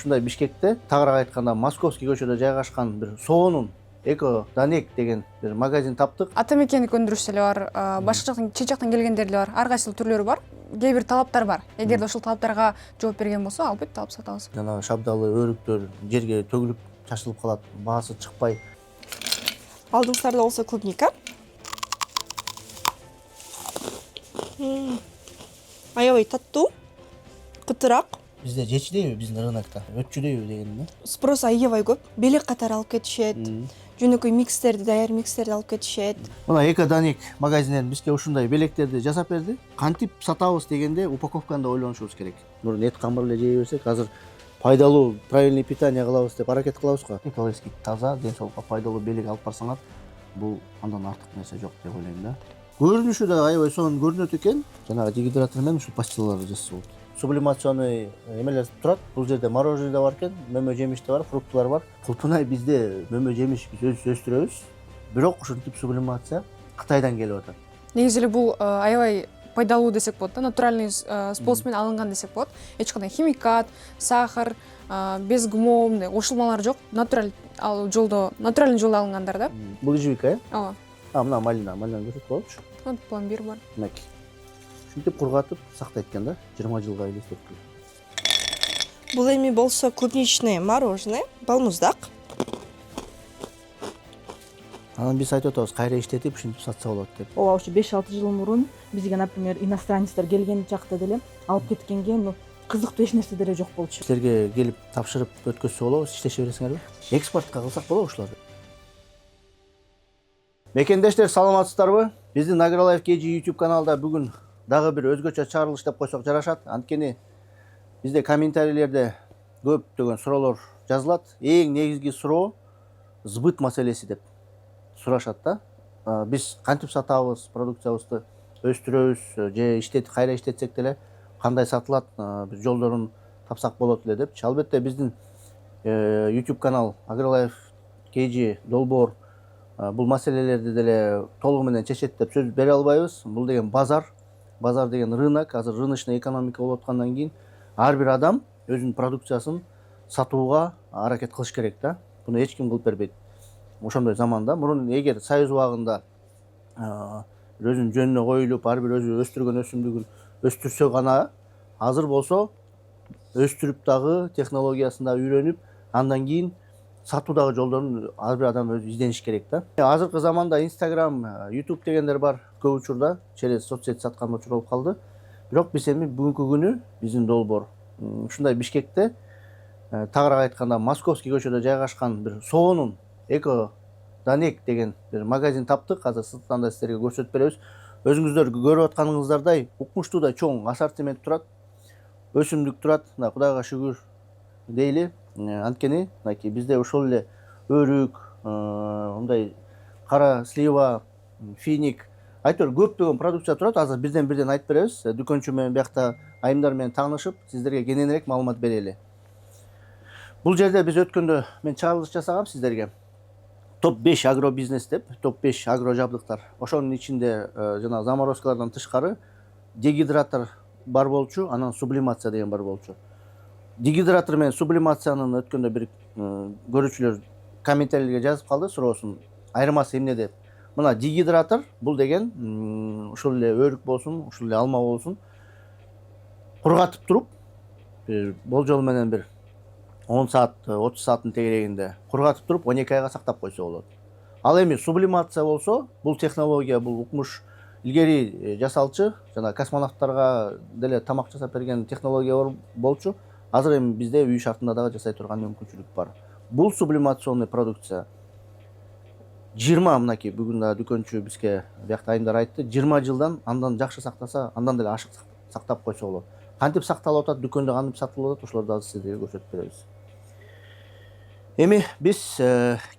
ушундай Бишкекте, тагыраак айтканда Московский көчөдө жайгашкан бир Соонун Эко Данек деген бир магазин таптык. Ата мекендик өндүрүштөр бар, башка жактан, чет жактан келгендер бар, ар кайсыл түрлөрү бар. Кээ бир талаптар бар. Эгерде ошол талаптарга жооп берген болсо, албетте алып сатабыз. Жанагы шабдалы өрүктөр жерге төгүлүп чачылып калат, баасы чыкпай. Алдыңыздарда болсо клубника. Аябай таттуу, кытыраак. Бизде жечүдөйбү биздин рынокто, өтчүдөйбү деген да. Спрос аябай көп. Белек катары алып кетишет. Жөнөкөй микстерди, даяр микстерди алып кетишет. Мына Эко Данек магазинен бизге ушундай белектерди жасап берди. Кантип сатабыз дегенде упаковканы да ойлонушубуз керек. Мурун эт камыр эле жей берсек, азыр пайдалуу, правильный питание кылабыз деп аракет кылабыз го. Экологически таза, ден соолукка пайдалуу белек алып барсаңар, бул андан артык нерсе жок деп ойлойм да. Көрүнүшү да аябай сонун көрүнөт экен. Жанагы дегидратор менен ушул пастилаларды жасаса болот. Сублимационный эмелер турат. Бул жерде мороженое да бар экен, мөмө жемиш да бар, фруктылар бар. Кулпунай бизде мөмө жемиш биз өзүбүз өстүрөбүз. Бирок ушинтип сублимация Кытайдан келип атат. Негизи эле бул аябай пайдалуу десек болот да, натуральный способ менен алынган десек болот. Эч кандай химикат, сахар, без ГМО, мындай кошулмалар жок. Натураль жолдо, натуральный жолдо алынгандар да. Бул ежевика, э? Ооба. Мына малинаны көрсөтүп коелучу. Пломбир бар. Мынакей. Ушинтип кургатып сактайт экен да, 20 жылга элестетип. Бул эми болсо клубничное мороженое, балмуздак. Анан биз айтып атабыз, кайра иштетип ушинтип сатса болот деп. Ооба, ушу 5-6 жыл мурун бизге, например, иностранецтер келген жакта деле алып кеткенге кызыктуу эч нерсе деле жок болчу. Силерге келип тапшырып өткөзсө болобу, иштеше бересиңерби? Экспортко кылсак болобу ушуларды. Мекендештер, саламатсыздарбы? Биздин Агролайф KG YouTube каналында бүгүн дагы бир өзгөчө чыгарылыш деп койсок жарашат. Анткени бизде комментарийлерде көптөгөн суроолор жазылат. Эң негизги суроо сбыт маселеси деп сурашат да. Биз кантип сатабыз, продукциябызды өстүрөбүз, же кайра иштетсек деле кандай сатылат, бир жолдорун тапсак болот эле депчи. Албетте биздин YouTube канал Агролайф KG долбоор бул маселелерди деле толугу менен чечет деп сөз бере албайбыз. Бул деген базар деген рынок, азыр рыночный экономика болуп аткандан кийин ар бир адам өзүнүн продукциясын сатууга аракет кылыш керек да. Буну эч ким кылып бербейт. Ошондой заманда мурун эгер союз убагында өзүнүн жөнүнө коюлуп, ар бир өзү өстүргөн өсүмдүгүн өстүрсө гана, азыр болсо өстүрүп дагы технологиясын да үйрөнүп, андан кийин сатуудагы жолдорун ар бир адам өзү издениш керек да. Азыркы заманда Instagram, YouTube дегендер бар. Көп учурда через соцсет саткан учур болуп калды. Бирок биз эми бүгүнкү күнү биздин долбоор ушундай Бишкекте, тагыраак айтканда Московский көчөдө жайгашкан бир Соонун Эко Данек деген бир магазин таптык. Азыр сырттан да силерге көрсөтүп беребиз. Өзүңүздөр көрүп атканыңыздардай укмуштуудай чоң ассортимент турат. Өсүмдүк турат. Кудайга шүгүр дейли. Анткени бизде ошол эле өрүк, мындай кара слива, финик, айтор көптөгөн продукция турат. Азыр бирден айтып беребиз. Дүкөнчү менен биякта айымдар менен таанышып, сиздерге кененирээк маалымат берели. Бул жерде биз өткөндө мен чыгарылыш жасагам сиздерге. Топ-5 агробизнес деп, топ-5 агро жабдыктар. Ошонун ичинде жана заморозкалардан тышкары дегидратор бар болчу, анан сублимация деген бар болчу. Дегидратор менен сублимациянын өткөндө бир көрүүчүлөр комментарийлерге жазып калды суроосун. Айырмасы эмне деп. Мына дегидратор бул деген ушул эле өрүк болсун, ушул эле алма болсун, кургатып туруп, болжол менен бир 10 саат, 30 сааттын тегерегинде кургатып туруп 12 айга сактап койсо болот. Ал эми сублимация болсо, бул технология, бул укмуш илгери жасалчы, жана космонавттарга деле тамак жасап берген технология болчу. Азыр эми бизде үй шартында дагы жасай турган мүмкүнчүлүк бар. Бул сублимационный продукция 20, мынакей бүгүн да дүкөнчү бизге биякта айымдар айтты, 20 жылдан андан жакшы сактаса, андан деле ашык сактап койсо болот. Кантип сакталып атат, дүкөндө кантип сатылып атат, ошолорду азыр сиздерге көрсөтүп беребиз. Эми биз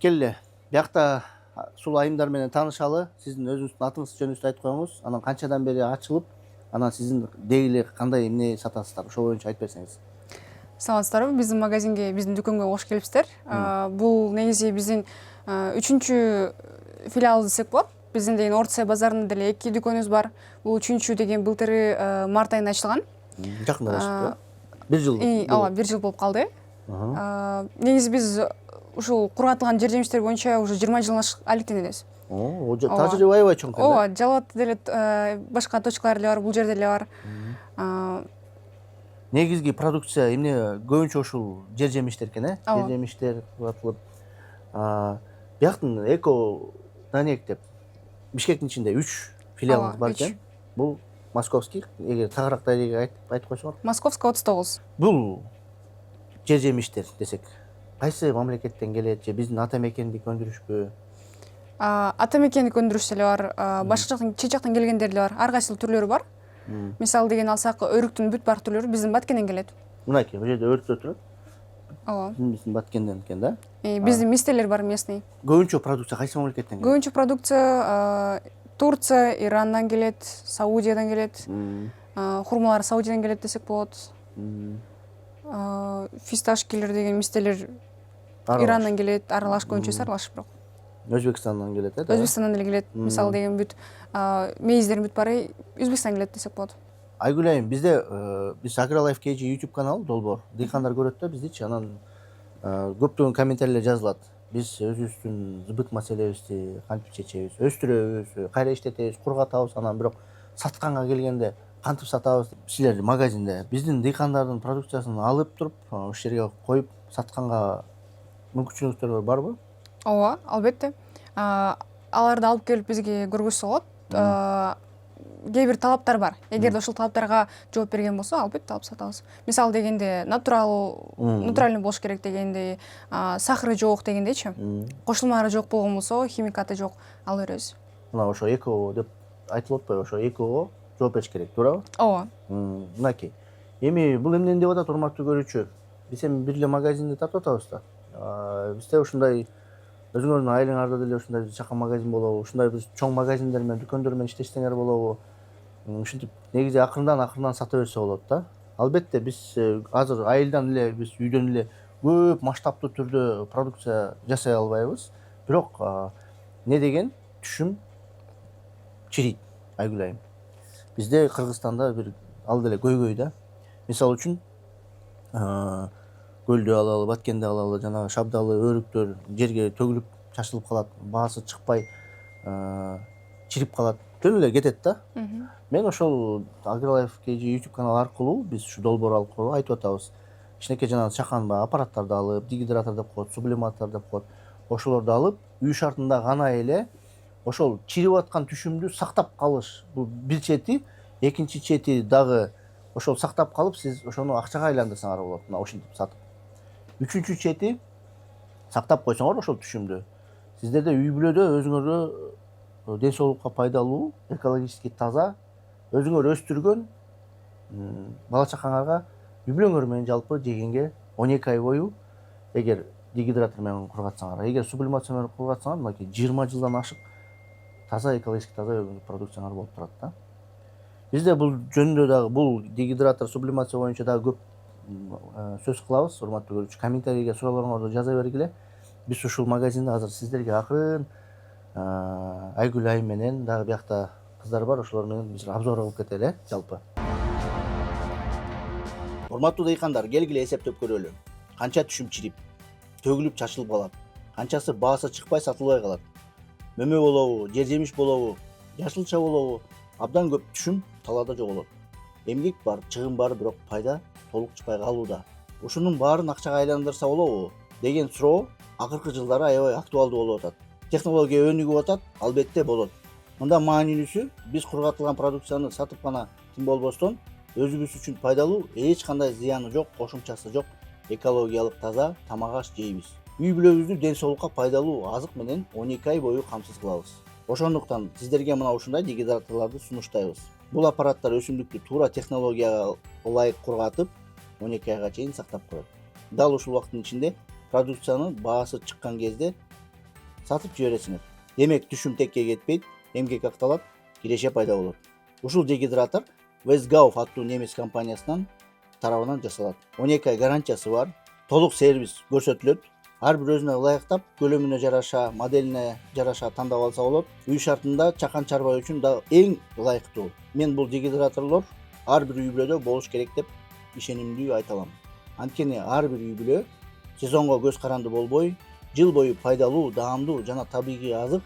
келе биякта ушул айымдар менен таанышалы. Сиздин өзүңүздүн атыңызды жөнүңүздү айтып коюңуз. Анан канчадан бери ачылып, анан сиздин дейли кандай эмне сатасыздар, ошол боюнча айтып берсеңиз. Саламатсыздарбы? Биздин магазинге, биздин дүкөнгө кош келипсиздер. Бул негизи биздин 3-чү филиал десек болот. Биздин деген Орция базарында деле 2 дүкөнүбүз бар. Бул 3-чү деген былтыры март айында ачылган. Жакында ачылды. 1 жыл. Ооба, 1 жыл болуп калды. негизи биз ушул кургатылган жер жемиштер боюнча уже 20 жылдан алектен элебиз. Тажрыйба аябай чоң экен да. Ооба, Жалал атта деле башка точкалар деле бар, бул жерде деле бар. Негизги продукция эмне көбүнчө ушул жер жемиштер экен, жер Ооба. жемиштер кургатылып. Бияктын Эко Данек деп Бишкектин ичинде 3 филиалыбыз бар экен. Бул Московский, эгер тагыраак дареге айтып койсоңор. Московская 39. Бул жер жемиштер десек, кайсы мамлекеттен келет же биздин ата мекендик өндүрүшпү? Ата мекендик өндүрүш деле бар, башка жактан, чет жактан келгендер деле бар. Ар кайсыл түрлөрү бар. Мисалы деген алсак, өрүктүн бүт бар түрлөрү биздин Баткенден келет. Мынакей, бул жерде өрүктөр турат. Ооба. Биздин Баткенден экен да. Биздин мистелер бар местный. Көбүнчө продукция кайсы мамлекеттен келет? Көбүнчө продукция Турция, Ирандан келет, Саудиядан келет. Хурмалар Саудиядан келет десек болот. Фисташкилер деген мистелер Ирандан келет, аралаш көбүнчөсү аралаш бирок. Өзбекстандан келет, Өзбекстандан деле келет. Мисалы деген бүт мейиздердин бүт баары Өзбекстандан келет десек болот. Айгүл айым, бизде биз AgriLife KG YouTube каналы долбоор. Дыйкандар көрөт да биздичи, анан көптөгөн комментарийлер жазылат. Биз өзүбүздүн збыт маселебизди кантип чечебиз, өстүрөбүз, кайра иштетебиз, кургатабыз, анан бирок сатканга келгенде кантип сатабыз? Силер магазинде биздин дыйкандардын продукциясын алып туруп, ошол жерге коюп сатканга мүмкүнчүлүктөр барбы? Ооба, албетте. Аларды алып келип бизге көргөзсө болот. Кээ бир талаптар бар. Эгерде ошол талаптарга жооп берген болсо, албетте алып сатабыз. Мисалы дегенде натуральный болуш керек дегенде, сахары жок дегендечи. Кошулмалары жок болгон болсо, химикаты жок, алып беребиз. Мына ошо эко деп айтылып атпайбы? Ошо экого жооп бериш керек, туурабы? Ооба. Мынакей. Эми бул эмнени деп атат, урматтуу көрүүчү? Биз эми бир эле магазинди тартып атабыз да. Бизде ушундай өзүңөрдүн айылыңарда деле ушундай чакан магазин болобу? Ушундай биз чоң магазиндер менен, дүкөндөр менен иштесеңер болобу? Ушинтип негизи акырындан сата берсе болот да. Албетте биз азыр айылдан эле, биз үйдөн эле көп масштабтуу түрдө продукция жасай албайбыз. Бирок не деген түшүм чирийт, Айгүл айым. Бизде Кыргызстанда бир ал деле көйгөй да. Мисалы үчүн Көлдү алалы, Баткенди алалы, жана шабдалы өрүктөр жерге төгүлүп чачылып калат, баасы чыкпай чирип калат. Жөн эле кетет да. Мен ошол AgriLife KG YouTube каналы аркылуу биз ушу долбоор аркылуу айтып атабыз. Кичинекей жана чакан аппараттарды алып, дигидратор деп коет, сублиматор деп коет. Ошолорду алып, үй шартында гана эле ошол чирип аткан түшүмдү сактап калыш. Бул бир чети, экинчи чети дагы ошол сактап калып, сиз ошону акчага айландырсаңар болот. Мына ошентип сатып. Үчүнчү чети сактап койсоңор ошол түшүмдү. Сиздерде үй бүлөдө өзүңөргө ден соолукка пайдалуу, экологически таза, өзүңөр өстүргөн бала чакаңарга үй бүлөңөр менен жалпы жегенге 12 ай бою эгер дигидратор менен кургатсаңар, эгер сублимация менен кургатсаңар, мынакей 20 жылдан ашык таза экологически таза продукцияңар болуп турат да. Бизде бул жөнүндө дагы бул дигидратор, сублимация боюнча дагы көп сөз кылабыз, урматтуу көрүүчү. Комментарийге суроолоруңузду жаза бергиле. Биз ушул магазинде азыр сиздерге акырын Айгүл айым менен дагы биякта кыздар бар, ошолор менен биз обзор кылып кетели, жалпы. Урматтуу дыйкандар, келгиле эсептеп көрөлү. Канча түшүм чирип, төгүлүп чачылып калат, канчасы баасы чыкпай сатылбай калат. Мөмө болобу, жер жемиш болобу, жашылча болобу, абдан көп түшүм талаада жоголот. Эмгек бар, чыгым бар, бирок пайда толук чыкпай калууда. Ушунун баарын акчага айландырса болобу деген суроо акыркы жылдары аябай актуалдуу болуп атат. Технология өнүгүп атат, албетте болот. Мында маанилүүсү биз кургатылган продукцияны сатып гана тим болбостон өзүбүз үчүн пайдалуу, эч кандай зыяны жок, кошумчасы жок, экологиялык таза тамак аш жейбиз. Үй бүлөбүздү ден соолукка пайдалуу азык менен 12 ай бою камсыз кылабыз. Ошондуктан сиздерге мына ушундай дигидраторлорду сунуштайбыз. Бул аппараттар өсүмдүктү туура технологияга ылайык кургатып 12 айга чейин сактап коет. Дал ушул убакыттын ичинде продукцияны баасы чыккан кезде сатып жибересиңер. Демек түшүм текке кетпейт, эмгек акталат, киреше пайда болот. Ушул дигидратор Westgauf аттуу немис компаниясынан тарабынан жасалат. 12 ай гарантиясы бар, толук сервис көрсөтүлөт. Ар бир өзүнө ылайыктап, көлөмүнө жараша, моделине жараша тандап алса болот. Үй шартында чакан чарба үчүн да эң ылайыктуу. Мен бул дигидраторлор ар бир үй бүлөдө болуш керек деп ишенимдүү айта алам. Анткени ар бир үй бүлө сезонго көз каранды болбой, жыл бою пайдалуу, даамдуу жана табигый азык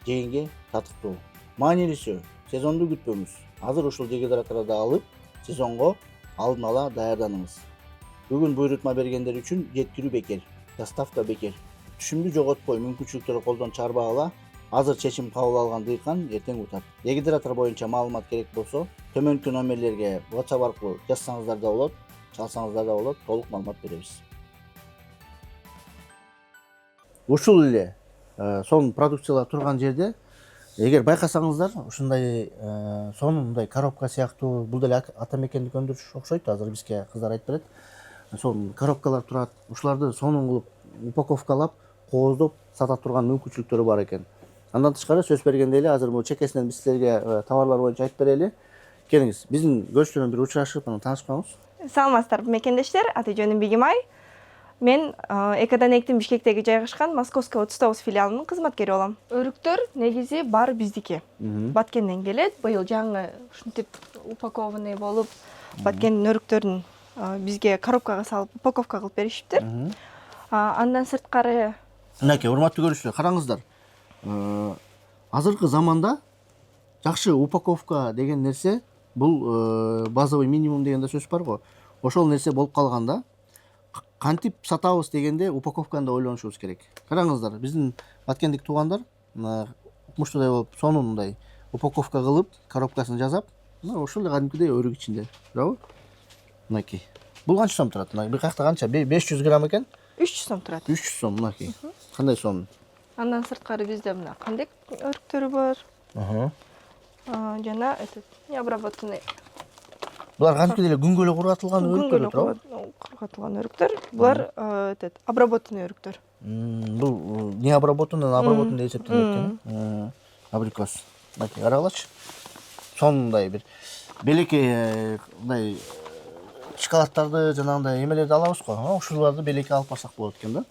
жегенге татыктуу. Маанилүүсү, сезонду күтпөңүз. Азыр ушул дегидраторду алып, сезонго алдын ала даярданыңыз. Бүгүн буйрутма бергендер үчүн жеткирүү бекер, доставка бекер. Түшүмдү жоготпой, мүмкүнчүлүктөрдү колдон чарбагыла. Азыр чечим кабыл алган дыйкан эртең утат. Дегидратор боюнча маалымат керек болсо, төмөнкү номерлерге WhatsApp аркылуу жазсаңыздар да болот, чалсаңыздар да болот, толук маалымат беребиз. Ушул эле сонун продукциялар турган жерде эгер байкасаңыздар, ушундай сонун мындай коробка сыяктуу, бул деле атамекендик өндүрүш окшойт. Азыр бизге кыздар айтып берет. Сонун коробкалар турат. Ушуларды сонун кылып упаковкалап, кооздоп сата турган мүмкүнчүлүктөрү бар экен. Андан тышкары сөз бергенде эле азыр бул чекесинен биз силерге товарлар боюнча айтып берели. Келиңиз, биздин көрчүлөрүн бир учурашып, анан таанышпаңыз. Саламатсыздарбы мекендештер, аты жөнүм Бегимай. Мен Экоданектин Бишкектеги жайгашкан Московская 39 филиалынын кызматкери болом. Өрүктөр негизи бар биздики. Баткенден келет. Быйыл жаңы ушинтип упакованный болуп, Баткендин өрүктөрүн бизге коробкага салып, упаковка кылып беришиптир. Андан сырткары, Мынакей, урматтуу көрүүчүлөр, караңыздар. Азыркы заманда жакшы упаковка деген нерсе, бул базовый минимум деген да сөз бар го. Ошол нерсе болуп калганда, кантип сатабыз дегенде упаковканы да ойлонушубуз керек. Караңыздар, биздин баткендик туугандар укмуштуудай болуп, сонун мындай упаковка кылып, коробкасын жасап, ошол эле кадимкидей өрүк ичинде. Туурабы? Мынакей. Бул канча сом турат? Бир какта канча? 500 грамм экен? 300 сом турат. 300 сом, мынакей. Кандай сонун? Андан сырткары бизде мына кандек өрүктөрү бар. Жана необработанный. Булар кантип эле күнгө эле кургатылган өрүктөр туурабы? Кургатылган өрүктөр. Булар обработанный өрүктөр. Бул необработанный деп эсептелет экен. Абрикос. Мынакей карагылачы. Сонундай бир белекей мындай шоколадтарды жанагындай эмелерди алабыз го. Ушуларды белекей алып барсак болот экен да.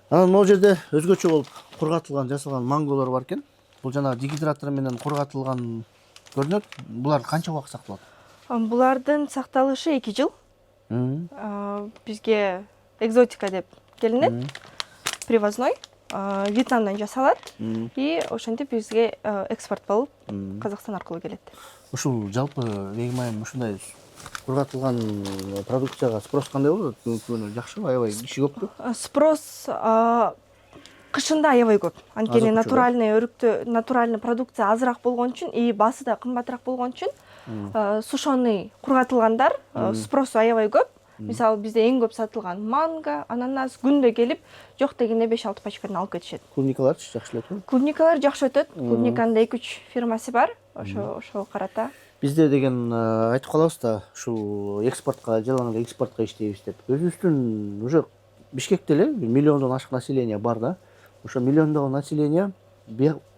Анан могу жерде өзгөчө болуп кургатылган, жасалган манголор бар экен. Бул жанагы дегидратор менен кургатылган көрүнөт. Булар канча убакыт сакталат? Булардын сакталышы 2 жыл. Бизге экзотика деп келинет. Привозной. Вьетнамдан жасалат. И ошентип бизге экспорт болуп Казакстан аркылуу келет. Ушул жалпы Бегимайым ушундай кургатылган продукцияга спрос кандай болот? Жакшыбы, аябай киши көппү? Спрос кышында аябай көп. Анткени натуральный продукция азыраак болгон үчүн и баасы да кымбатыраак болгон үчүн сушеный кургатылгандар спросу аябай көп. Мисалы бизде эң көп сатылган манго, ананас күндө келип, жок дегенде 5-6 пачкадан алып кетишет. Клубникаларчы жакшы эле өтөбү? Клубникалар жакшы өтөт. Клубниканын 2-3 фирмасы бар. Ошого карата. Бизде деген айтып калабыз да, ушул экспортко, жалаң эле экспортко иштейбиз деп. Өзүбүздүн уже Бишкекте эле миллиондон ашык население бар да. Ошо миллиондогу население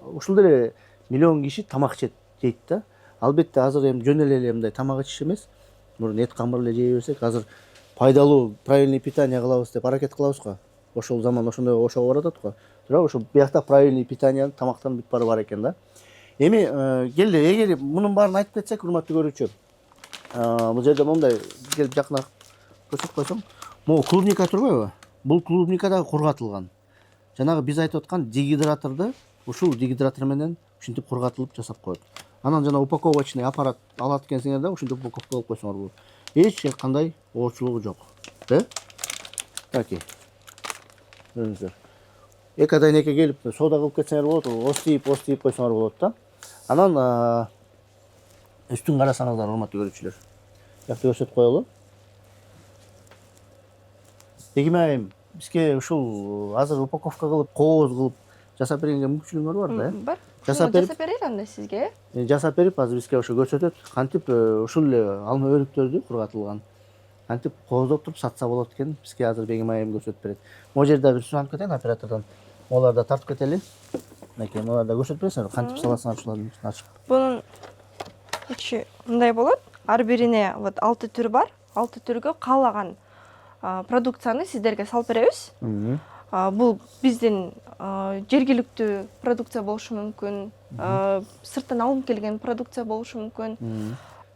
ушул деле миллион киши тамак жейт да. Албетте азыр эми жөн эле мындай тамак ичиш эмес. Мурун эт камыр эле жей берсек, азыр пайдалуу, правильный питание кылабыз деп аракет кылабыз го. Ошол заман ошондой ошого баратат го. Туурабы? Ошо биякта правильный питание, тамактан бүт бары бар экен да. Эми келди, эгер мунун баарын айтып кетсек, урматтуу көрүүчү. Бул жерде мондай келип жакыныраак көрсөтүп койсоң, могу клубника турбайбы? Бул клубника да кургатылган. Жанагы биз айтып аткан дегидраторду ушул дегидратор менен ушинтип кургатылып жасап коет. Анан жана упаковочный аппарат алат экенсиңер да, ушинтип упаковка кылып койсоңор болот. Эч кандай оорчулугу жок. Таки. Көрүңүздөр. Экодайнекке келип соода кылып кетсеңер болот, остип койсоңор болот да. Анан үстүн карасаңыздар, урматтуу көрүүчүлөр. Жакты көрсөтүп коелу. Бегимайым, бизге ушул азыр упаковка кылып, кооз кылып жасап бергенге мүмкүнчүлүгүңөр бар да, Бар. Жасап берели анда сизге. Жасап берип, азыр бизге ошо көрсөтөт. Кантип ушул эле алма өрүктөрдү кургатылган. Кантип кооздоп туруп сатса болот экен, бизге азыр Бегимайым көрсөтүп берет. Могу жерде бир суранып кетейин оператордон. Оларды тартып кетели. Мынакей, оларды көрсөтүп бересиңер, кантип саласыңар ушулардын ачып. Бунун ичи мындай болот. Ар бирине вот 6 түр бар. 6 түргө каалаган продукцияны сиздерге салып беребиз. Бул биздин жергиликтүү продукция болушу мүмкүн, сырттан алынып келген продукция болушу мүмкүн.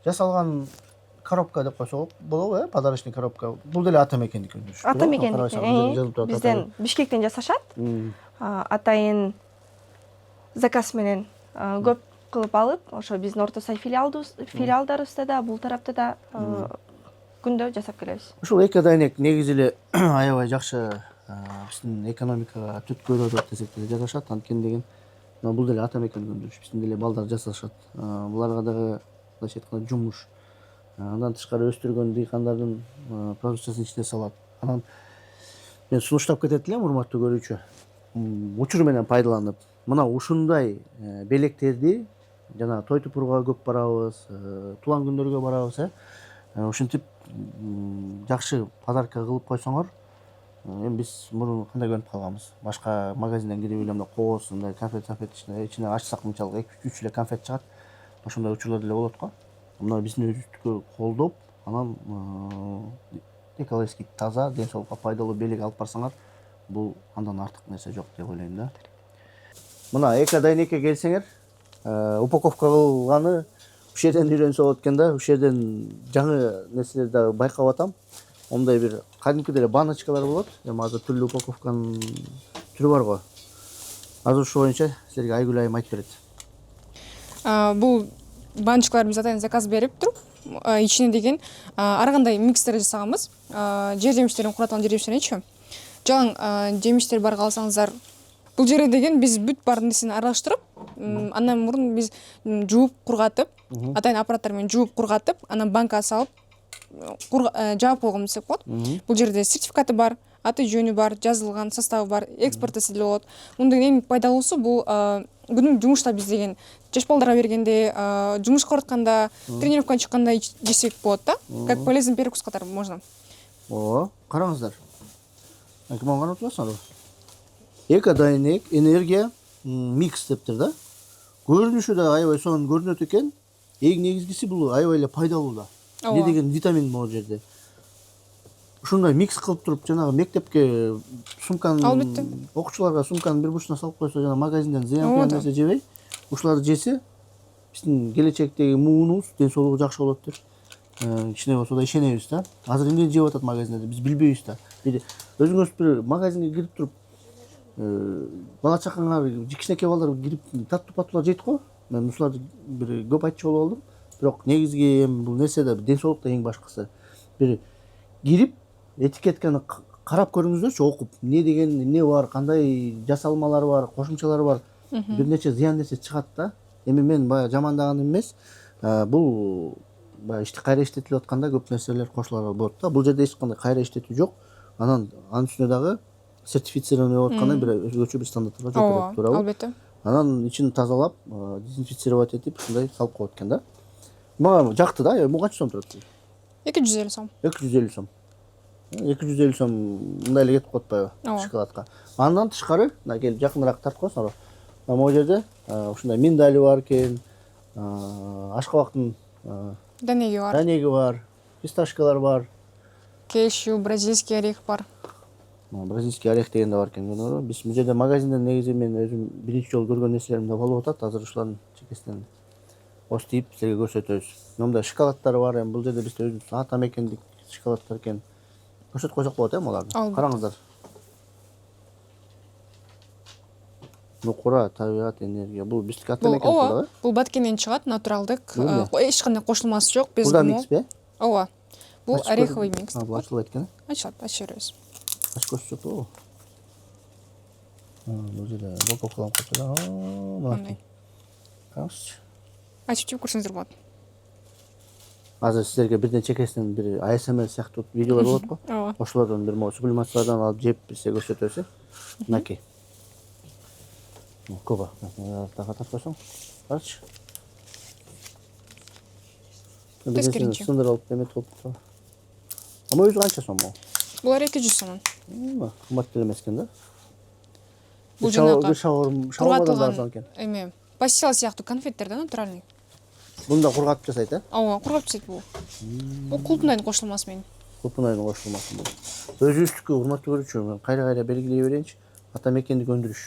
Жасалган коробка деп койсок болобу, подарочный коробка. Бул деле ата мекендики өндүрүш. Ата мекендики. Бизден Бишкектен жасашат. Атайын заказ менен көп кылып алып, ошо биздин Орто Сай филиалдарыбызда да, бул тарапта да күндө жасап келебиз. Ушул эки дайнек негизи эле аябай жакшы биздин экономикага түрткү өрөт десек деле жасашат. Анткени деген бул деле ата мекенди өндүрүш. Биздин деле балдар жасашат. Буларга дагы мындайча айтканда жумуш. Андан тышкары өстүргөн дыйкандардын продукциясын ичине салат. Анан мен сунуштап кетет элем, урматтуу көрүүчү. Учур менен пайдаланып, мына ушундай белектерди жана той тупурга көп барабыз, туулган күндөргө барабыз, ушинтип жакшы подарка кылып койсоңор, эми биз мурун кандай көрүнүп калганбыз. Башка магазинден кирип эле мына кооз, мындай конфет ичине ачсак мынчалык 2-3 эле конфет чыгат. Ошондой учурлар деле болот го. Мына биздин өзүбүздүкү колдоп, анан экологически таза, ден соолукка пайдалуу белек алып барсаңар, бул андан артык нерсе жок деп ойлойм да. Мына эко дайнекке келсеңер, упаковка кылганы уш жерден үйрөнсө болот экен да. Уш жерден жаңы нерселерди дагы байкап атам. Ондай бир кадимкидей эле баночкалар болот. Эми азыр түрлүү упаковканын түрү бар го. Азыр ушу боюнча силерге Айгүл айым айтып берет. Бул баночкалар биз атайын заказ берип туруп, ичине деген ар кандай микстер жасаганбыз. Жер жемиштерин, куратылган жер жемиштеринчи. Жалаң жемиштер бар калсаңыздар, бул жерде деген биз бүт бар нерсени аралаштырып, андан мурун биз жууп кургатып, атайын аппараттар менен жууп кургатып, анан банкага салып жаап койгон десек болот. Бул жерде сертификаты бар, аты жөнү бар, жазылган составы бар, экспорт эсили болот. Мундун эң пайдалуусу бул күнү жумушта биз деген жаш балдарга бергенде, жумушка баратканда, тренировкага чыкканда жесек болот да. Как полезный перекус катары можно. Караңыздар. Ким карап турасыңар? Эко дайнек энергия микс дептир да. Көрүнүшү да аябай сонун көрүнөт экен. Эң негизгиси бул аябай эле пайдалуу да. Не деген витамин бул жерде. Ушундай микс кылып туруп, жанагы мектепке сумканы, окуучуларга сумканын бир бурчуна салып койсо, жана магазинден зыян нерсе жебей, ушуларды жесе, биздин келечектеги муунубуз, ден соолугу жакшы болот деп кичине болсо да ишенебиз да. Азыр эмне жеп атат магазиндерде, биз билбейбиз да. Өзүңүз бир магазинге кирип туруп, бала чакаңар, кичинекей балдар кирип таттуу паттуулар жейт го. Мен ушуларды бир көп айтчу болуп алдым. Бирок негизги эми бул нерсе да ден соолукта эң башкысы. Бир кирип этикетканы карап көрүңүздөрчү, окуп, не деген эмне бар, кандай жасалмалар бар, кошумчалар бар. Бир нече зыян нерсе чыгат да. Эми мен баягы жамандаганым эмес. Бул баягы кайра иштетилип атканда көп нерселер кошуларга болот да. Бул жерде эч кандай кайра иштетүү жок. Анан үстүнө дагы сертифицирование болуп аткандан бир өзгөчө бир стандарттарга жооп берет, туурабы? Албетте. Анан ичин тазалап, дезинфицировать этип, ушундай салып коет экен да. Мага жакты да. Бул канча сом турат? 250 сом. 250 сом. 250 сом мындай эле кетип калат атпайбы шоколадка. Андан тышкары, мына келип жакыныраак тартып койсоңор. Могу жерде ушундай миндали бар экен, ашкабактын данеги бар, фисташкалар бар. Кешью, бразильский орех бар. Бразильский орех деген да бар экен. Биз бул жерде магазинден негизи мен өзүм биринчи жолу көргөн нерселерим да болуп атат. Азыр ушулардын чекесинен остип силерге көрсөтөбүз. Мындай шоколаддар бар. Эми бул жерде бизде өзүбүз ата мекендик шоколаддар экен. Көрсөтүп койсок болот аларды. Караңыздар. Нукура, табиат, энергия. Бул биздики ата мекен турабы? Бул Баткенден чыгат, натуралдык, эч кандай кошулмасы жок, без гмо. Бул микспи? Ооба. Бул ореховый микс. Бул ачылбайт экен. Ачылат, ачып беребиз. Ачып көрсөтөбү? Бул жерде упаковкаланып калса да. Мындай. Караңызчы. Ачып жеп көрсөңүздөр болот. Азыр силерге бирден чекесинен бир ASMR сыяктуу видеолор болот го. Ошолордон бир могу сублимациялардан алып жеп бизге көрсөтөбүз. Мынакей. Коба. Тага тартып койсоң. Карачы. Тескеринче. Сындырылып эметип калып. Ама өзү канча сом бул? Булар 200 сомон. Кымбат деле эмес экен да. Бул жанагы шаурмадан экен. Эме, пастила сыяктуу конфеттер да, натуральный. Мында кургатып жасайт, а? Ооба, кургатып жасайт бул. Бул кулпунайдын кошулмасы менен. Кулпунайдын кошулмасы бул. Өзүбүздүкү урматтуу көрүүчү, мен кайра белгилей берейинчи. Ата мекендик өндүрүш.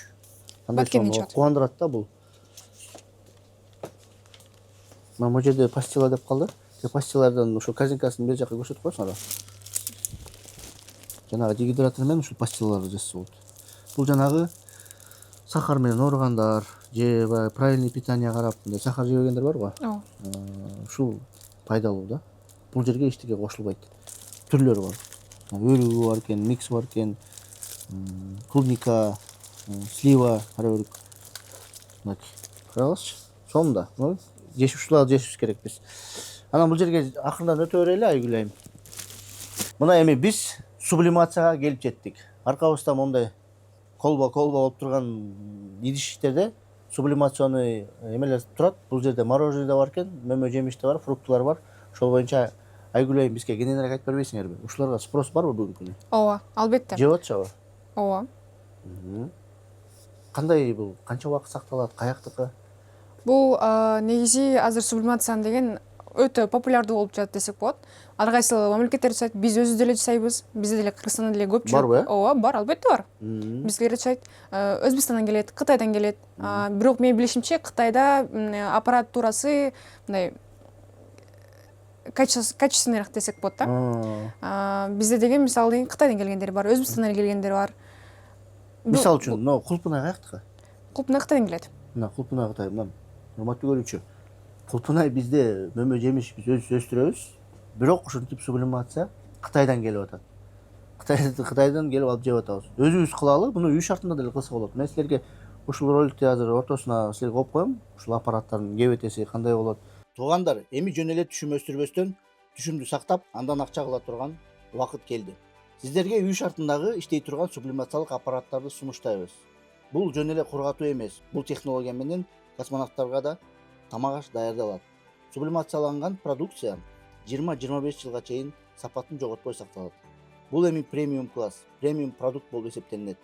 Кандай сом кубандырат да бул. Мына бул жерде пастила деп калды. пастилардан ошо корзинкасын бер жака көрсөтүп койсуңар. Жанагы дегидратор менен ушул пастилаларды жасаса болот. Бул жанагы сахар менен ооругандар же правильный питание карап мындай сахар жебегендер бар го. Ушул пайдалуу да. Бул жерге эчтеке кошулбайт. Түрлөрү бар. Өрүгү бар экен, микс бар экен, клубника, слива, карабөрүк. Карабызчы. Сонда, ушуларды жешибиз керек биз. Анан бул жерге акырдан өтө берели, Айгүл айым. Мына эми биз сублимацияга келип жеттик. Аркабызда мондай колба болуп турган идиштерде сублимационный эмелер турат. Бул жерде мороженое да бар экен, мөмө жемиш да бар, фруктулар бар. Ошол боюнча Айгүл айым бизге кененирээк айтып бербейсиңерби? Ушуларга спрос барбы бүгүнкү күнү? Ооба, албетте. Жеп атышабы? Ооба. Кандай бул? Канча убакыт сакталат? Каяктыкы? Бул негизи азыр сублимациянын деген өтө популярдуу болуп жатат десек болот. Ар кайсы мамлекеттер жасайт, биз өзүбүз деле жасайбыз. Бизде деле Кыргызстанда деле көп жүрөт. Барбы? Ооба, бар, албетте бар. Бизге жасайт. Өзбекстандан келет, Кытайдан келет. Бирок менин билишимче Кытайда аппаратурасы мындай качественныйраак десек болот да. Бизде деген мисалы Кытайдан келгендер бар, Өзбекстандан келгендер бар. Мисалы үчүн, мына кулпунай каяктыкы? Кулпунай Кытайдан келет. Мына кулпунай Кытай, мына урматтуу көрүүчү. Кулпунай бизде мөмө жемиш биз өзүбүз өстүрөбүз. Бирок ушинтип сублимация Кытайдан келип атат. Кытайдан келип алып жеп атабыз. Өзүбүз кылалы, муну үй шартында деле кылса болот. Мен силерге ушул роликти азыр ортосуна силерге коюп коем. Ушул аппараттардын кебетеси кандай болот. Туугандар, эми жөн эле түшүм өстүрбөстөн, түшүмдү сактап, андан акча кыла турган убакыт келди. Сиздерге үй шартындагы иштей турган сублимациялык аппараттарды сунуштайбыз. Бул жөн эле кургатуу эмес. Бул технология менен космонавттарга да тамак аш даярдалат. Сублимацияланган продукция 20-25 жылга чейин сапатын жоготпой сакталат. Бул эми премиум класс, премиум продукт болуп эсептелинет.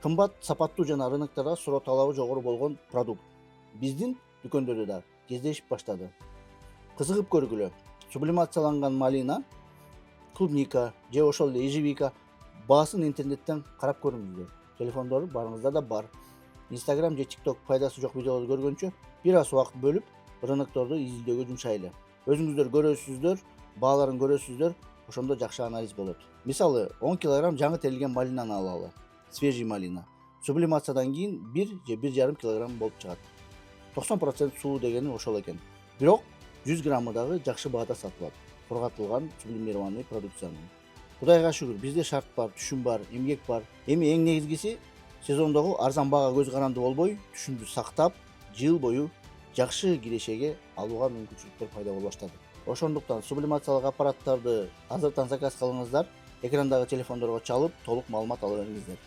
Кымбат, сапаттуу жана рыноктарда суроо талабы жогору болгон продукт. Биздин дүкөндөрдө да кездешип баштады. Кызыгып көргүлө. Сублимацияланган малина, клубника же ошол эле ежевика баасын интернеттен карап көрүңүздөр. Телефондору барыңызда да бар. Instagram же TikTok пайдасы жок видеолорду көргөнчө бир аз убакыт бөлүп рынокторду изилдөөгө жумшайлы. Өзүңүздөр көрөсүздөр, бааларын көрөсүздөр, ошондо жакшы анализ болот. Мисалы, 10 кг жаңы терилген малинаны алалы. Свежий малина. Сублимациядан кийин 1 же 1,5 кг болуп чыгат. 90% суу дегени ошол экен. Бирок 100 граммы дагы жакшы баада сатылат. Кургатылган сублимированный продукцияны. Кудайга шүгүр, бизде шарт бар, түшүм бар, эмгек бар. Эми эң негизгиси сезондогу арзан баага көз каранды болбой, түшүмдү сактап, жыл бою жакшы кирешеге алууга мүмкүнчүлүктөр пайда боло баштады. Ошондуктан сублимациялык аппараттарды азыртан заказ кылыңыздар, экрандагы телефондорго чалып, толук маалымат ала бериңиздер.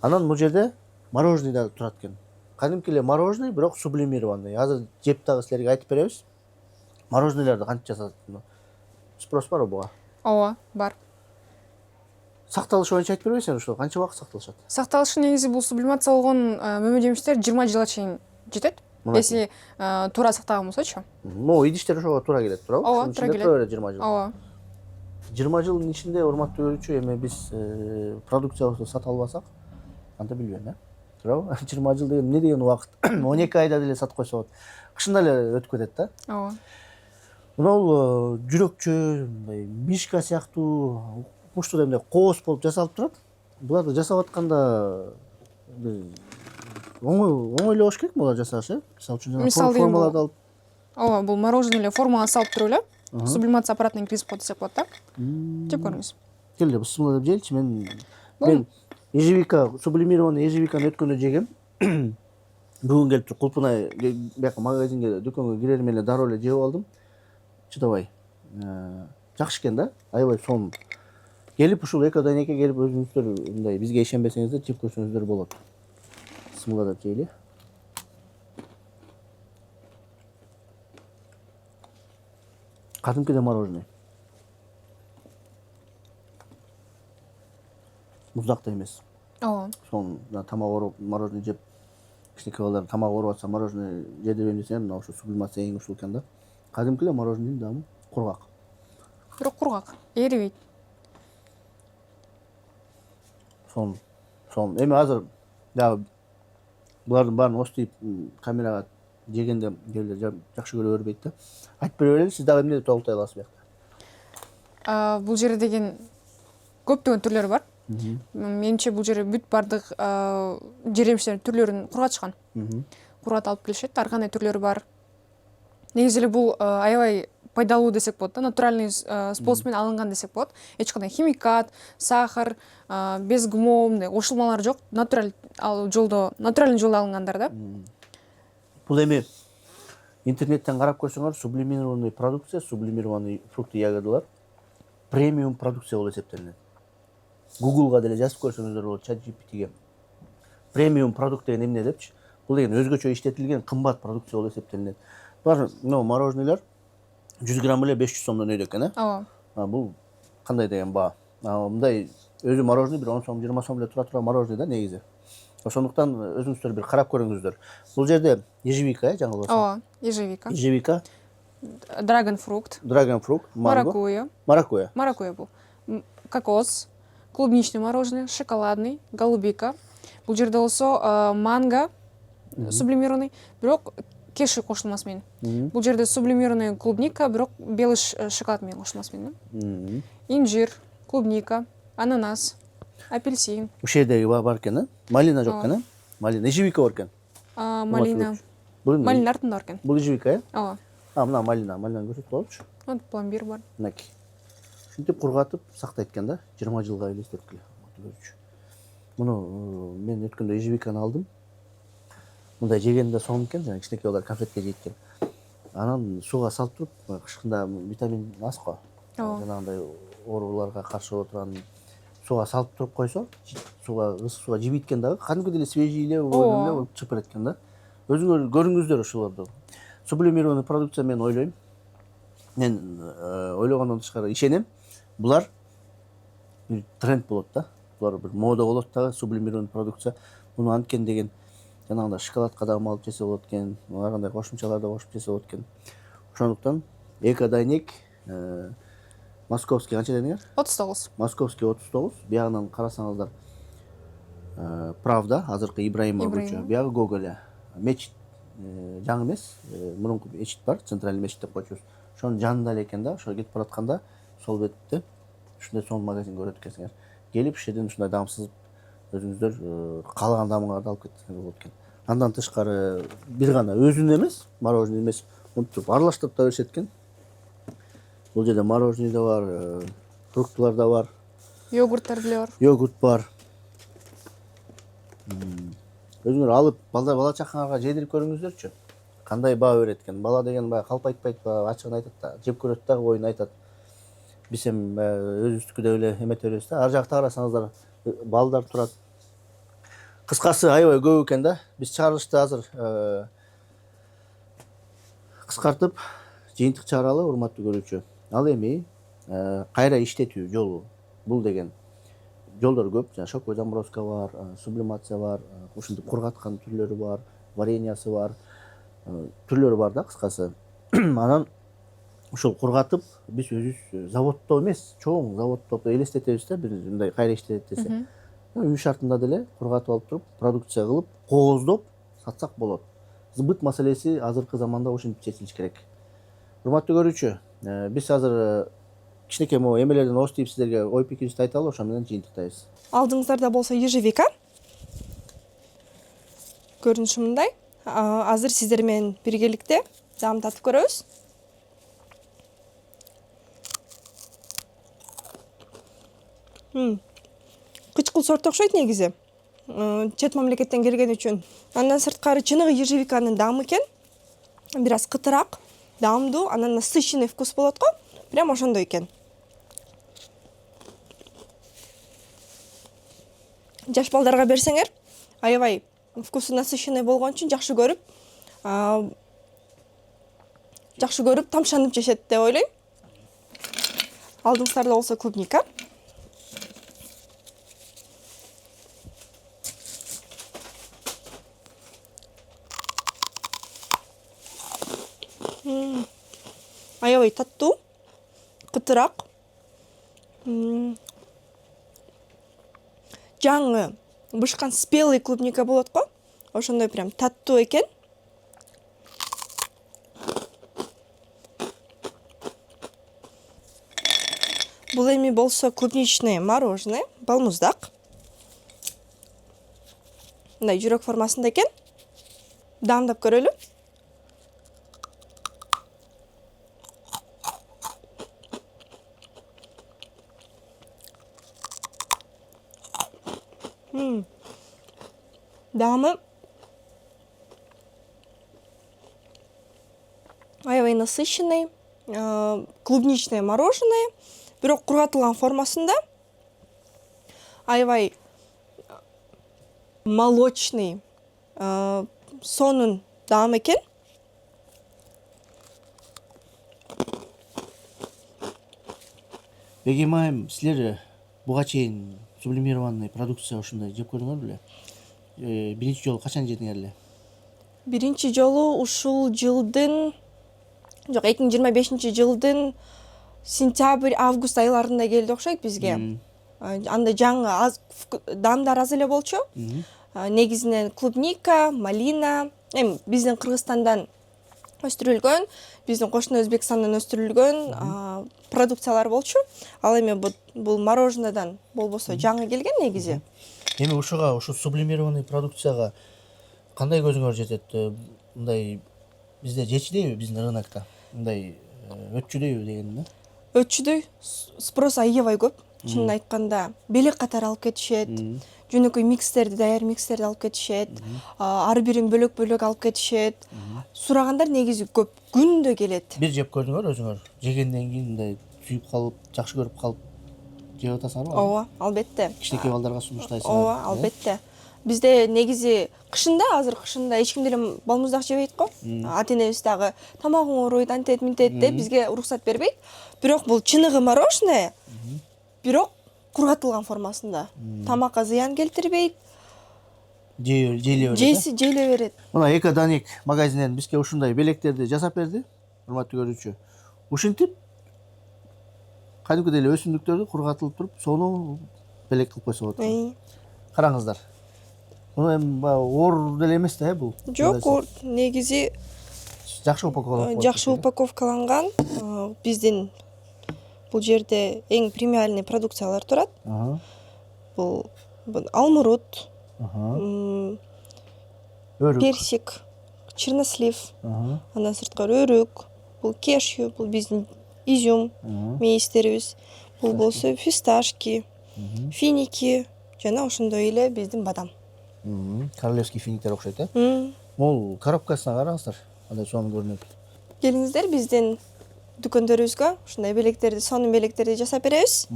Анан бул жерде мороженый да турат экен. Кадимки эле мороженый, бирок сублимированный. Азыр жеп дагы силерге айтып беребиз. Мороженейлерди кантип жасалат? Спрос барбы буга? Ооба, бар. Сакталышы боюнча айтып бербейсиңер ушул канча убакыт сакталышат? Сакталышы негизи бул сублимация болгон мөмө жемиштер 20 жылга чейин жетет. Если туура сактаган болсочу. Идиштер ошого туура келет, туурабы? Ооба, туура келет. 20 жыл. Ооба. 20 жылдын ичинде урматтуу көрүүчү, эми биз продукциябызды сата албасак, анда билбейм, туурабы? 20 жыл деген эмне деген убакыт? 12 айда деле сатып койсо болот. Кышында эле өтүп кетет да. Ооба. Мына бул жүрөкчө, мындай мишка сыяктуу муштудай мындай коос болуп жасалып турат. Буларды жасап атканда оңой эле болуш керек булар жасаш, Мисалы үчүн формаларды алып. Ооба, бул мороженое эле формула салып туруп эле сублимация аппаратына киргизип коет десек болот да. Жеп көрүңүз. Келе бысмыла деп жейличи. Мен ежевика, сублимированный ежевиканы өткөндө жегем. Бүгүн келип туруп кулпунай бияка магазинге, дүкөнгө кирер менен дароо эле жеп алдым. Чыдабай. Жакшы экен да, аябай сонун. Келип ушул экодон эке келип өзүңүздөр мындай бизге ишенбесеңиздер жеп көрсөңүздөр болот. Бысмыла деп жейли. Кадимкидей мороженое. Муздак да эмес. Ооба. Сонун тамак ооруп мороженое жеп, кичинекей балдар тамак ооруп атса мороженое жеде берем десең, мына ушул сублимация эң ушул экен да. Кадимки эле морожененин даамы кургак. Бирок кургак, эрибейт. Сонун. Эми азыр дагы булардын баарын остуйп камерага жегенде келе жакшы көрө бербейт да. Айтып бере берели, сиз дагы эмне толуктай аласыз буякта? Бул жерде деген көптөгөн түрлөрү бар. Менимче бул жерде бүт бардык жер жемиштердин түрлөрүн кургатышкан. Кургат алып келишет, ар кандай түрлөрү бар. Негизи эле бул аябай пайдалуу десек болот да, натуральный способмен алынган десек болот. Эч кандай химикат, сахар, без ГМО, мындай кошулмалар жок. Натуральный жолдо алынгандар да. Бул эми интернеттен карап көрсөңөр, сублимированный продукция, сублимированный фрукты и ягодалар премиум продукция болуп эсептелинет. Google'га деле жазып көрсөңүздөр болот, ChatGPT'ге. Премиум продукт деген эмне депчи? Бул деген өзгөчө иштетилген кымбат продукция болуп эсептелинет. Булар мороженыйлар 100 грамм эле 500 сомдон өйдө экен, э? Ооба. Бул кандай деген баа? Мындай өзү мороженый бир 10 сом, 20 сом эле тура мороженый да негизи. Ошондуктан өзүңүздөр бир карап көрүңүздөр. Бул жерде ежевика, жаңылбасам. Ооба, ежевика. Ежевика, Драгон фрукт, манго, маракуйя бул. Кокос, клубничный мороженое, шоколадный, голубика. Бул жерде болсо манго сублимированный, бирок кешью кошулмасы менен. Бул жерде сублимированный клубника, бирок белый шоколад менен кошулмасы менен. Инжир, клубника, ананас, апельсин. Ушул жердеги бар экен, э? Малина жок экен, э? Малина, ежевика бар экен. Малина. Малина артында бар экен. Бул ежевика, э? Ооба. Мына малинаны көрсөтүп коелучу. Пломбир бар. Мынакей. Ушинтип кургатып сактайт экен да, 20 жылга элестеткиле. Муну мен өткөндө ежевиканы алдым. Мындай жегенде соң экен, жана кичинекей балдар конфетке жейт экен. Анан сууга салып туруп, кышкында витамин аз го. Жанагындай ооруларга каршы боло турган сууга салып туруп койсо, сууга ысык сууга жебейт экен дагы, кадимки деле свежий эле болуп чыгып берет экен да. Өзүңөр көрүңүздөр ошолорду. Сублимированный продукция мен ойлойм. Мен ойлогондон тышкары ишенем. Булар тренд болот да. Булар бир мода болот дагы, сублимированный продукция. Муну анткен деген жанагындай шоколадка дагы малып жесе болот экен, ар кандай кошумчаларды кошуп жесе болот экен. Ошондуктан эко-дайнек Московский канча дедиңер? 39. Московский 39. Биягынан карасаңыздар Правда, азыркы Ибраимов көчө. Биягы Гоголя. Мечит жаңы эмес, мурунку мечит бар, центральный мечит деп коечубуз. Ошонун жанында эле экен да, ошо кетип баратканда сол бетте ушундай сонун магазин көрөт экенсиңер. Келип ушул жерден ушундай дам сызып өзүңүздөр каалаган дамыңарды алып кетсеңер болот экен. Андан тышкары бир гана өзүн эмес, мороженый эмес, мынтип аралаштырып да беришет экен. Бул жерде мороженый да бар, фруктылар да бар. Йогурттар деле бар. Йогурт бар. Өзүңөр алып, бала чакаңарга жедирип көрүңүздөрчү. Кандай баа берет экен? Бала деген баягы калпайтпайт, ачыгын айтат да, жеп көрөт дагы, оюн айтат. Биз эми өзүбүздүкү деп эле эмете беребиз да. Ар жакта карасаңыздар балдар турат. Кыскасы аябай көп экен да. Биз чыгарылышты азыр кыскартып жыйынтык чыгаралы, урматтуу көрүүчү. Ал эми кайра иштетүү жолу. Бул деген жолдор көп. Жана шоковый заморозка бар, сублимация бар, ушинтип кургаткан түрлөрү бар, вареньясы бар. Түрлөрү бар да, кыскасы. Анан ушул кургатып биз өзүбүз заводдо эмес, чоң заводдо элестетебиз да, бир мындай кайра иштетет десе. Үй шартында деле кургатып алып туруп, продукция кылып, кооздоп сатсак болот. Сбыт маселеси азыркы заманда ушинтип чечилиш керек. Урматтуу көрүүчү, биз азыр кичинекей могу эмелерден ооз тийип сиздерге ой пикирибизди айталы, ошо менен жыйынтыктайбыз. Алдыңыздарда болсо ежевика. Көрүнүшү мындай. Азыр сиздер менен биргеликте даам татып көрөбүз. Кычкыл сорт окшойт негизи. Чет мамлекеттен келген үчүн. Андан сырткары чыныгы ежевиканын даамы экен. Бир аз кытыраак, даамдуу, анан насыщенный вкус болот го. Прям ошондой экен. Жаш балдарга берсеңер, аябай вкусу насыщенный болгон үчүн жакшы көрүп, тамшанып жешет деп ойлойм. Алдыңыздарда болсо клубника. Аябай таттуу, кытыраак. Жаңы бышкан спелый клубника болот го. Ошондой прям таттуу экен. Бул эми болсо клубничное мороженое, балмуздак. Мындай жүрөк формасында экен. Даамдап көрөлү. Даамы аябай насыщенный, клубничное мороженое, бирок кургатылган формасында. Аябай молочный, сонун даам экен. Бегим айым, силер буга чейин сублимированный продукция ушундай жеп көрдүңөр беле? Биринчи жолу качан жедиңер эле? Биринчи жолу ушул жылдын, жок, 2025-жылдын сентябрь, август айларында келди окшойт бизге. Анда жаңы даамдар аз эле болчу. Негизинен клубника, малина, эми биздин Кыргызстандан өстүрүлгөн, биздин кошуна Өзбекстандан өстүрүлгөн продукциялар болчу. Ал эми бул мороженеден болбосо жаңы келген негизи. Эми ушуга, ушу сублимированный продукцияга кандай көзүңөр жетет? Мындай бизде жетишпейби биздин рынокто? Мындай өтчүдөйбү деген да? Өтчүдөй, спрос аябай көп. Чынын айтканда, белек катары алып кетишет. Жөнөкөй микстерди, даяр микстерди алып кетишет. Ар бирин бөлөк алып кетишет. Сурагандар негизи көп, күндө келет. Бир жеп көрдүңөр өзүңөр? Жегенден кийин мындай сүйүп калып, жакшы көрүп калып жеп атасыңарбы? Ооба, албетте. Кичинекей балдарга сунуштайсыңар. Ооба, албетте. Бизде негизи кышында, азыр кышында эч ким деле балмуздак жебейт го. Ата-энебиз дагы тамагың ооруйт, антет, минтет деп бизге уруксат бербейт. Бирок бул чыныгы мороженое, бирок кургатылган формасында. Тамакка зыян келтирбейт. Жейле берет. Жейле берет. Мына Экоданик магазининен бизге ушундай белектерди жасап берди, урматтуу көрүүчү. Ушинтип кадимкидей эле өсүмдүктөрдү кургатылып туруп, сону белек кылып койсо болот. Караңыздар. Муну эми оор деле эмес да, бул. Жок, негизи жакшы упаковкаланган. Жакшы упаковкаланган. Биздин бул жерде эң премиальный продукциялар турат. Бул алмурут, персик, чернослив, андан сырткары өрүк, бул кешью, бул биздин изюм мейистерибиз, бул болсо фисташки, финики жана ошондой эле биздин бадам. Королевский финиктер окшойт, э? Могул коробкасына караңыздар, кандай сонун көрүнөт. Келиңиздер биздин дүкөндөрүбүзгө ушундай белектерди, сонун белектерди жасап беребиз.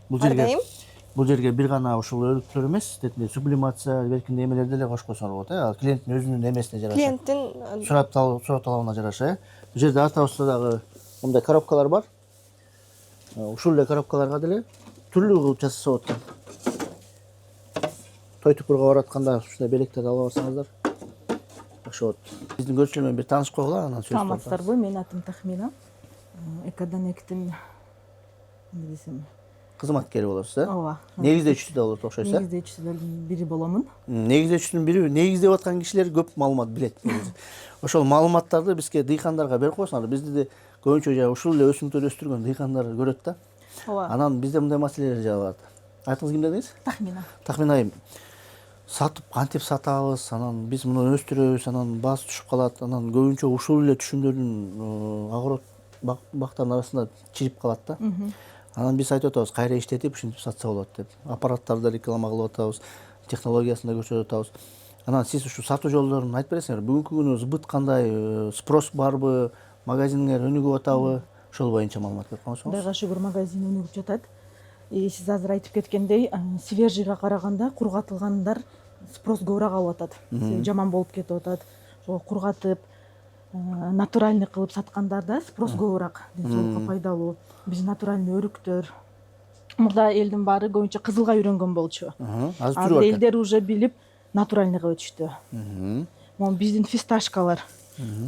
Бул жерге бир гана ушул өрүктөр эмес, сублимация, беркин эмелер деле кошуп койсоңор болот, э? Клиенттин өзүнүн эмесине жараша. Клиенттин сурат талабына жараша, э? Бул жерде атабызда дагы мындай коробкалар бар. Ушул эле коробкаларга деле түрлүү кылып жасаса болот экен. Той тупурга баратканда ушундай белектерди алып барсаңыздар жакшы болот. Биздин көрүүчүлөр менен бир таанышып койгула, анан сөз кылабыз. Саламатсыздарбы? Менин атым Тахмина. Экоданиктин эмне десем, кызматкери болосуз, э? Ооба. Негиздечүүсү да болот окшойт, э? Негиздечүүсүлөрдүн бири боломун. Негиздечүүнүн бири, негиздеп аткан кишилер көп маалымат билет. Ошол маалыматтарды бизге дыйкандарга берип койсоңор, бизди де көбүнчө жана ушул эле өсүмдүктөрдү өстүргөн дыйкандар көрөт да. Ооба. Анан бизде мындай маселелер жаалат. Айтыңыз ким дедиңиз? Тахмина. Тахмина айым. Сатып, кантип сатабыз, анан биз муну өстүрөбүз, анан баасы түшүп калат, анан көбүнчө ушул эле түшүмдөрдүн огород бактардын арасында чирип калат да. Анан биз айтып атабыз, кайра иштетип, ушинтип сатса болот деп. Аппараттарды реклама кылып атабыз, технологиясын да көрсөтүп атабыз. Анан сиз ушу сатуу жолдорун айтып бересиңер. Бүгүнкү күнү сбыт кандай, спрос барбы, магазиниңер өнүгүп атабы? Ошол боюнча маалымат берип койсоңуз. Кудайга шүгүр, магазин өнүгүп жатат. Сиз азыр айтып кеткендей, свежийга караганда кургатылгандар спрос көбүрөөк алып атат. Жаман болуп кетип атат. Кургатып, натуральный кылып саткандарда спрос көбүрөөк, денсаулыкка пайдалуу. Биз натуральный өрүктөр. Мурда элдин баары көбүнчө кызылга үйрөнгөн болчу. Азыр элдер уже билип натуральныйга өтүштү. Могу биздин фисташкалар.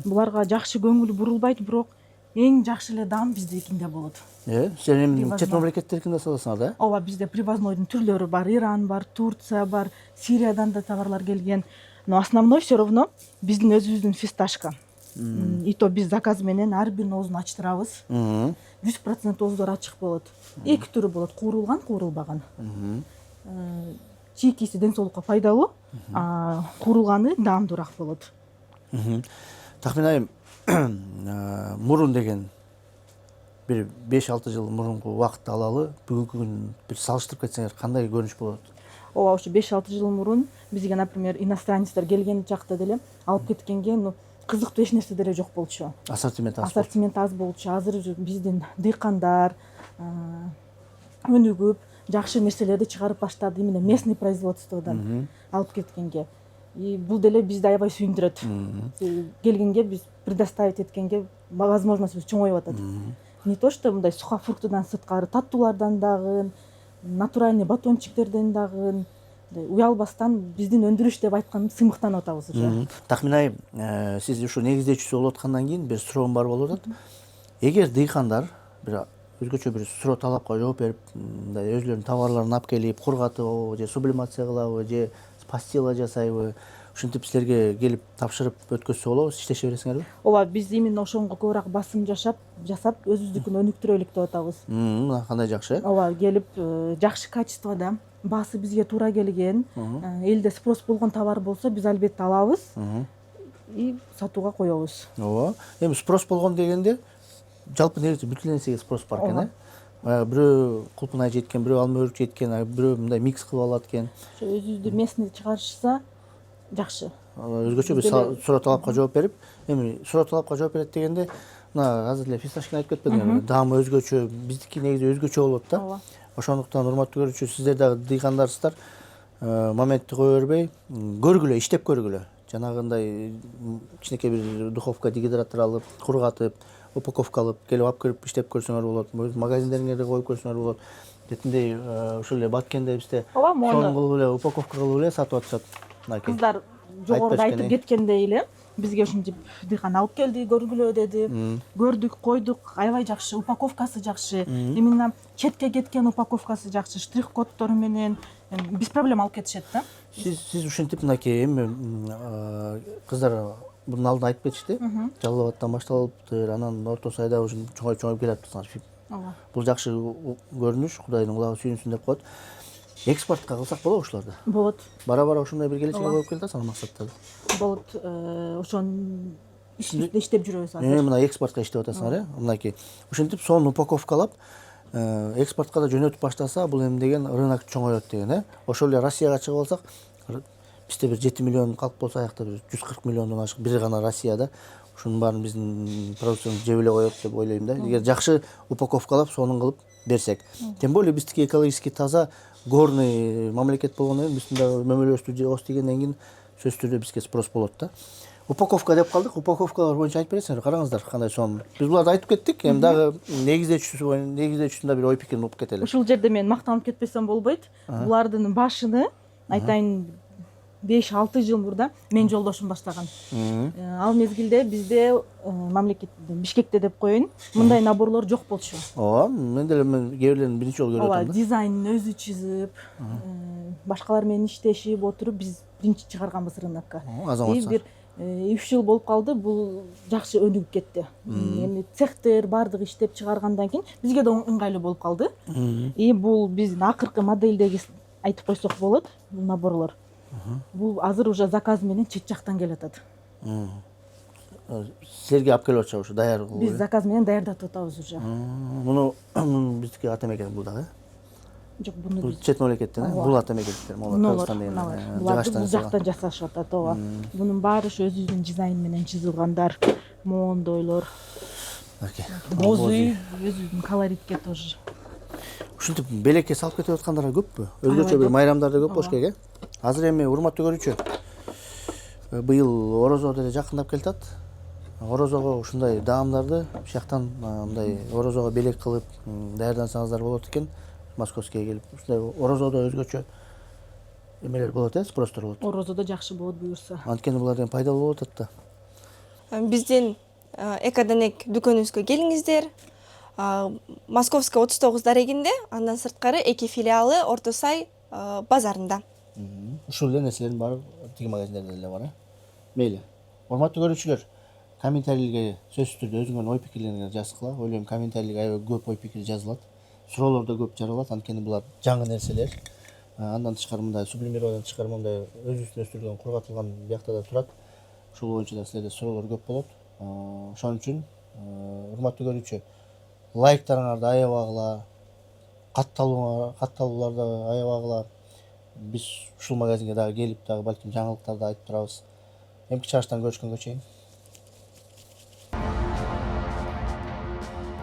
Буларга жакшы көңүл бурулбайт, бирок эң жакшы эле даам биздикинде болот. Сен эми чет мамлекеттердикинде сатасыңар да? Ооба, бизде привознойдун түрлөрү бар. Иран бар, Турция бар, Сириядан да товарлар келген. Но основной все равно биздин өзүбүздүн фисташка. И то биз заказ менен ар бирин оозун ачтырабыз. 100% оздор ачык болот. Эки түрү болот: куурулган, куурулбаган. Чийкиси ден соолукка пайдалуу, куурулганы даамдуураак болот. Тахмин айым, мурун деген бир 5-6 жыл мурунку убакытты алалы, бүгүнкү күн бир салыштырып кетсеңер кандай көрүнүш болот? Ооба, ошо 5-6 жыл мурун бизге, например, иностранецтер келген чакта деле алып кеткенге кызыктуу эч нерсе деле жок болчу. Ассортимент аз. Ассортимент аз болчу. Азыр биздин дыйкандар өнүгүп, жакшы нерселерди чыгарып баштады, именно местный производстводан алып кеткенге. И бул деле бизди аябай сүйүндүрөт. Келгенге биз предоставить эткенге возможностьбуз чоңоюп атат. Не то что мындай сухофруктудан сырткары таттуулардан дагы, натуральный батончиктерден дагы уялбастан биздин өндүрүш деп айткан сыймыктанып атабыз уже. Тахмин айым, сиз ушу негиздечүүсү болуп аткандан кийин бир суроом бар болуп атат. Эгер дыйкандар бир өзгөчө бир суроо талапка жооп берип, мындай өзлөрүнүн товарларын алып келип, кургатып, же сублимация кылабы, же пастила жасайбы, ушинтип силерге келип тапшырып өткөзсө болобу, иштеше бересиңерби? Ооба, биз именно ошонго көбүрөөк басым жасап, өзүбүздүкүн өнүктүрөлүк деп атабыз. Кандай жакшы. Ооба, келип жакшы качествода, баасы бизге туура келген, элде спрос болгон товар болсо, биз албетте алабыз и сатууга коебуз. Ооба. Эми спрос болгон дегенде жалпы негизи бүт эле нерсеге спрос бар экен, бирөө кулпунай жеткен, бирөө алма өрүк жеткен, бирөө мындай микс кылып алат экен. Ошо өзүбүздү местный чыгарышса жакшы. Өзгөчө бир суроо талапка жооп берип, эми суроо талапка жооп берет дегенде, мына азыр эле фисташкин айтып кетпедиңерби? Даамы өзгөчө, биздики негизи өзгөчө болот да. Ооба. Ошондуктан урматтуу көрүүчү, сиздер дагы дыйкандарсыздар, моментти кое бербей, көргүлө, иштеп көргүлө. Жанагындай кичинекей бир духовка, дегидратор алып, кургатып, упаковка алып, келип алып кирип иштеп көрсөңөр болот. Магазиндериңерде коюп көрсөңөр болот. Детиндей ушул эле Баткенде бизде Ооба, сон кылып эле, упаковка кылып эле сатып атышат. Кыздар жогоруда айтып кеткендей эле, бизге ушинтип дыйкан алып келди, көргүлө деди. Көрдүк, койдук, аябай жакшы, упаковкасы жакшы. Именно четке кеткен упаковкасы жакшы, штрих-кодтору менен без проблем алып кетишет да. Сиз ушинтип мынакей эми кыздар мунун алдында айтып кетишти. Жалал Абадтан башталыптыр, анан Орто Сайда уже чоңоюп келатыптыр. Ооба. Бул жакшы көрүнүш, Кудайдын кулагы сүйүнсүн деп коет. Экспортко кылсак болобу ушуларды? Болот. Бара-бара ушундай бир келечекке коюп келе атасыңар максаттарды. Болот. Ошонун үстүндө иштеп жүрөбүз азыр. Мына экспортко иштеп атасыңар, мынакей. Ушинтип сонун упаковкалап, экспортко да жөнөтүп баштаса, бул эми деген рынок чоңоет деген, Ошол эле Россияга чыгып алсак, бизде бир 7 миллион калп болсо, аякта бир 140 миллиондон ашык бир гана Россияда. Ушунун баарын биздин продукциябыз жеп эле коет деп ойлойм да. Эгер жакшы упаковкалап, сонун кылып берсек. Тем более биздики экологически таза, горный мамлекет болгондон кийин биздин дагы мөмөлөбүздү ооз дегенден кийин сөзсүз түрдө бизге спрос болот да. Упаковка деп калдык. Упаковкалар боюнча айтып бересиңер, караңыздар кандай сонун. Биз буларды айтып кеттик, эми дагы негиздечүүсүндө бир ой пикирин угуп кетели. Ушул жерде мен мактанып кетпесем болбойт. Булардын башыны айтайын 5-6 жыл мурда мен жолдошум баштаган. Ал мезгилде бизде мамлекетте, Бишкекте деп коеюн, мындай наборлор жок болчу. Ооба, мен деле кээ бирлерин биринчи жолу көрүп атам да. Дизайнын өзү чызып, башкалар менен иштешип отуруп биз биринчи чыгарганбыз рынокко. Азаматсыз. Бир 3 жыл болуп калды, бул жакшы өнүгүп кетти. Эми цехтер баардыгы иштеп чыгаргандан кийин бизге да ыңгайлуу болуп калды. И бул биздин акыркы модельдеги айтып койсок болот, бул наборлор. Бул азыр уже заказ менен чет жактан келатат. Силерге алып келип атышабы ушу даяр кылып? Биз заказ менен даярдатып атабыз уже. Муну биздики ата мекен бул дагы. Жок, буну Бул чет мамлекеттен, бул ата мекендиктер, Кыргызстан деген. Бул жактан жасашып атат, ооба. Бунун баары ошо өзүбүздүн дизайн менен чызылгандар, mooндойлор. Боз үй өзүбүздүн колоритке тоже. Ушинтип белекке салып кетип аткандар көппү? Өзгөчө бир майрамдарда көп болуш керек, Азыр эми урматтуу көрүүчү, быйыл Орозо деле жакындап келатат. Орозого ушундай даамдарды бушяктан мындай Орозого белек кылып даярдансаңыздар болот экен. Московскийге келип, ушундай Орозодо өзгөчө эмелер болот, спростор болот. Орозодо жакшы болот буюрса. Анткени булар деген пайдалуу болуп атат да. Биздин Экоденек дүкөнүбүзгө келиңиздер. Московская 39 дарегинде, андан сырткары 2 филиалы Орто Сай базарында. Ушул эле нерселердин баары тиги магазиндерде деле бар. Мейли. Урматтуу көрүүчүлөр, комментарийлерге сөзсүз түрдө өзүңөрдүн ой пикирлериңерди жазгыла. Ойлойм комментарийлерге аябай көп ой пикир жазылат. Суроолор да көп жаралат. Анткени булар жаңы нерселер. Андан тышкары мындай сублимированияден тышкары мындай өзүбүздүн өстүрүлгөн кургатылган биякта да турат. Ушул боюнча да силерде суроолор көп болот. Ошон үчүн урматтуу көрүүчү, лайктарыңарды аябагыла, катталууларды аябагыла. Биз ушул магазинге дагы келип дагы балким жаңылыктарды айтып турабыз. Эмки чыгарыштан көрүшкөнгө чейин.